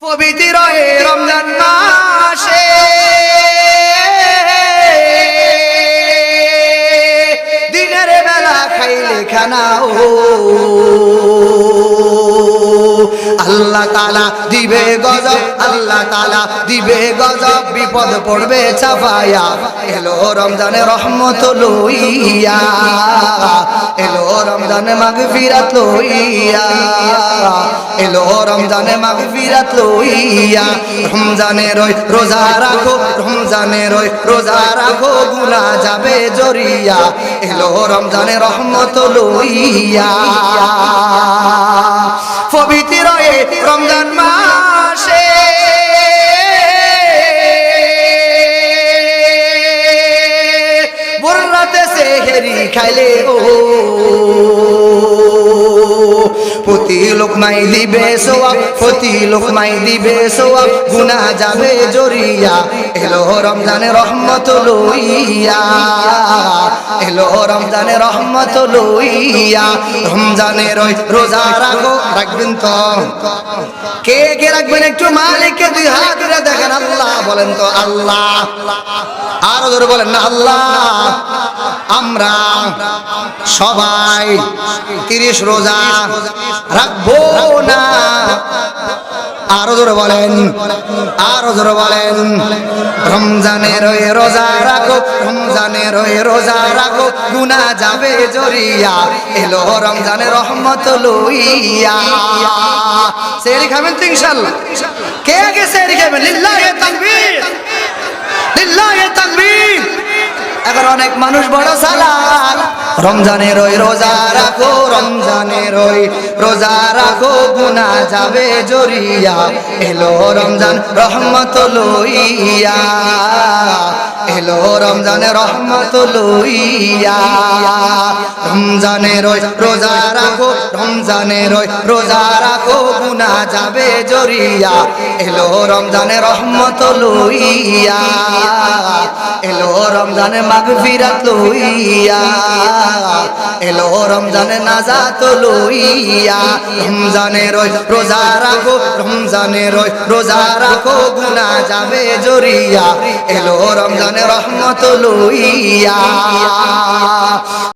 পবিত্র এ রমজান মাসে দিনের বেলা খাইলে খানা আল্লাহ তাআলা দিবে গজব, আল্লাহ তাআলা দিবে গজব, বিপদ পড়বে চাপায়া। এলো রমজানে রহমত লইয়া, এলো রমজানে মাগফিরাত লইয়া, এলো রমজানে মাগফিরাত লইয়া। রমজানের ওই রোজা রাখো, রমজানের ওই রোজা রাখো, গুনাহ যাবে জরিয়া। এলো রমজানে রহমত লইয়া। পবিত্র এ রমজান মাসে ভোর রাতে সেহরি খাইলে প্রতি লোকমাই দিবে সওয়াব, প্রতি লোকমাই দিবে সওয়াব, গুনাহ যাবে জরিয়া। এলো রমজানে রহমত লইয়া, এলো রমজানে রহমত লইয়া। রমজানের ওই রোজা রাখো, রাখবেন তো? কে কে রাখবেন একটু মালিককে দুই হাত ধরে দেখেন। আল্লাহ বলেন তো আল্লাহ, আরো জোরে বলেন না আল্লাহ। আমরা সবাই 30 রোজা রাখবো না? আরো জোরে বলেন, আরো জোরে বলেন। রমজানের ওই রোজা রাখো, রমজানের ওই রোজা রাখো, গুনাহ যাবে জরিয়া। এলো রমজানের রহমত লইয়া। সেহরি খাবেন তো ইনশাআল্লাহ? কে আগে সেহরি খাবেন? লিল্লাহি তাকবীর, লিল্লাহি তাকবীর। এখন অনেক মানুষ বড় সালাত। রমজানের ওই রোজা রাখো, রমজানের ওই রোজা রাখো, গুনাহ যাবে জরিয়া। এলো রমজান রহমত লইয়া, এলো রমজানে রহমত লইয়া। রমজানের ওই রোজা রাখো, রমজানের ওই রোজা রাখো, গুনাহ যাবে জরিয়া। এলো রমজানে রহমত লইয়া, এলো রমজানে মাগফিরাত লইয়া, এলো রমজানে নাজাত লইয়া। রমজানের ওই রোজা রাখো, রমজানের ওই রোজা রাখো, গুনাহ যাবে জরিয়া। এলো রমজানে রহমত লইয়া।